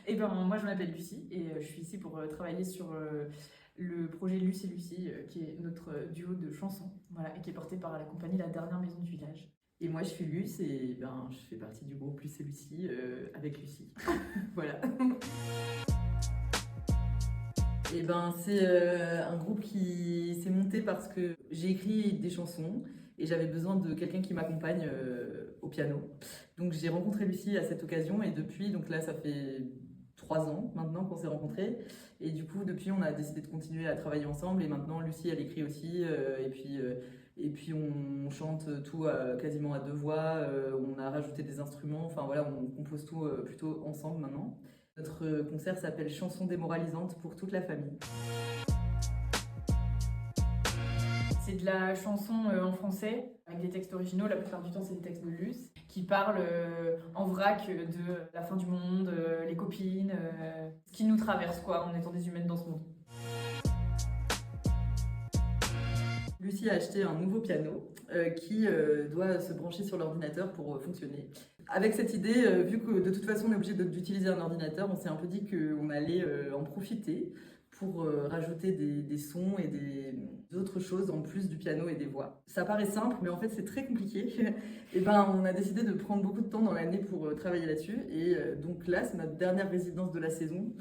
Et ben moi je m'appelle Lucie et je suis ici pour travailler sur le projet Luce et Lucie, qui est notre duo de chansons, voilà, et qui est porté par la compagnie La Dernière Maison du Village. Et moi, je suis Luce et ben, je fais partie du groupe Luce et Lucie avec Lucie. Voilà. Et ben, c'est un groupe qui s'est monté parce que j'ai écrit des chansons et j'avais besoin de quelqu'un qui m'accompagne au piano. Donc j'ai rencontré Lucie à cette occasion et depuis, donc là, ça fait 3 ans maintenant qu'on s'est rencontrés. Et du coup, depuis, on a décidé de continuer à travailler ensemble. Et maintenant, Lucie, elle écrit aussi. Et puis, on chante tout quasiment à deux voix. On a rajouté des instruments. Enfin voilà, on compose tout plutôt ensemble maintenant. Notre concert s'appelle Chansons démoralisantes pour toute la famille. C'est de la chanson en français, avec des textes originaux, la plupart du temps c'est des textes de Luce, qui parlent en vrac de la fin du monde, les copines, ce qui nous traverse quoi, en étant des humaines dans ce monde. Lucie a acheté un nouveau piano qui doit se brancher sur l'ordinateur pour fonctionner. Avec cette idée, vu que de toute façon on est obligé d'utiliser un ordinateur, on s'est un peu dit qu'on allait en profiter pour rajouter des sons et des autres choses en plus du piano et des voix. Ça paraît simple, mais en fait c'est très compliqué. Et ben on a décidé de prendre beaucoup de temps dans l'année pour travailler là-dessus. Et donc là, c'est notre dernière résidence de la saison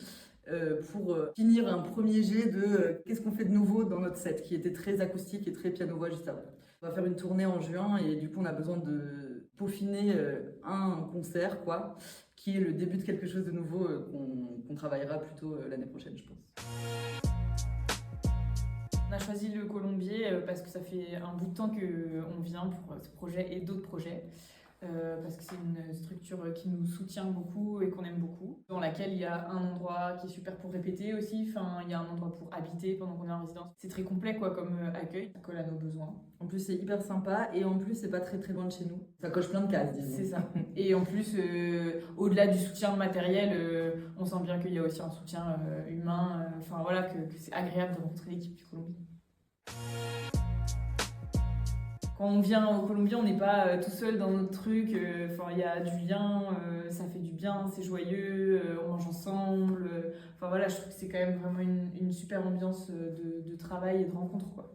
pour finir un premier jet de qu'est-ce qu'on fait de nouveau dans notre set, qui était très acoustique et très piano-voix juste avant. On va faire une tournée en juin et du coup on a besoin de peaufiner un concert, quoi, qui est le début de quelque chose de nouveau qu'on travaillera plutôt l'année prochaine, je pense. On a choisi le Colombier parce que ça fait un bout de temps qu'on vient pour ce projet et d'autres projets. Parce que c'est une structure qui nous soutient beaucoup et qu'on aime beaucoup, dans laquelle il y a un endroit qui est super pour répéter aussi, enfin, il y a un endroit pour habiter pendant qu'on est en résidence. C'est très complet quoi, comme accueil, ça colle à nos besoins. En plus, c'est hyper sympa et en plus, c'est pas très très loin de chez nous. Ça coche plein de cases, disons. C'est ça. Et en plus, au-delà du soutien matériel, on sent bien qu'il y a aussi un soutien humain, enfin voilà, que c'est agréable de rencontrer l'équipe du Colombie. Quand on vient en Colombie, on n'est pas tout seul dans notre truc. Enfin, il y a du lien, ça fait du bien, c'est joyeux, on mange ensemble. Enfin voilà, je trouve que c'est quand même vraiment une super ambiance de travail et de rencontre, quoi.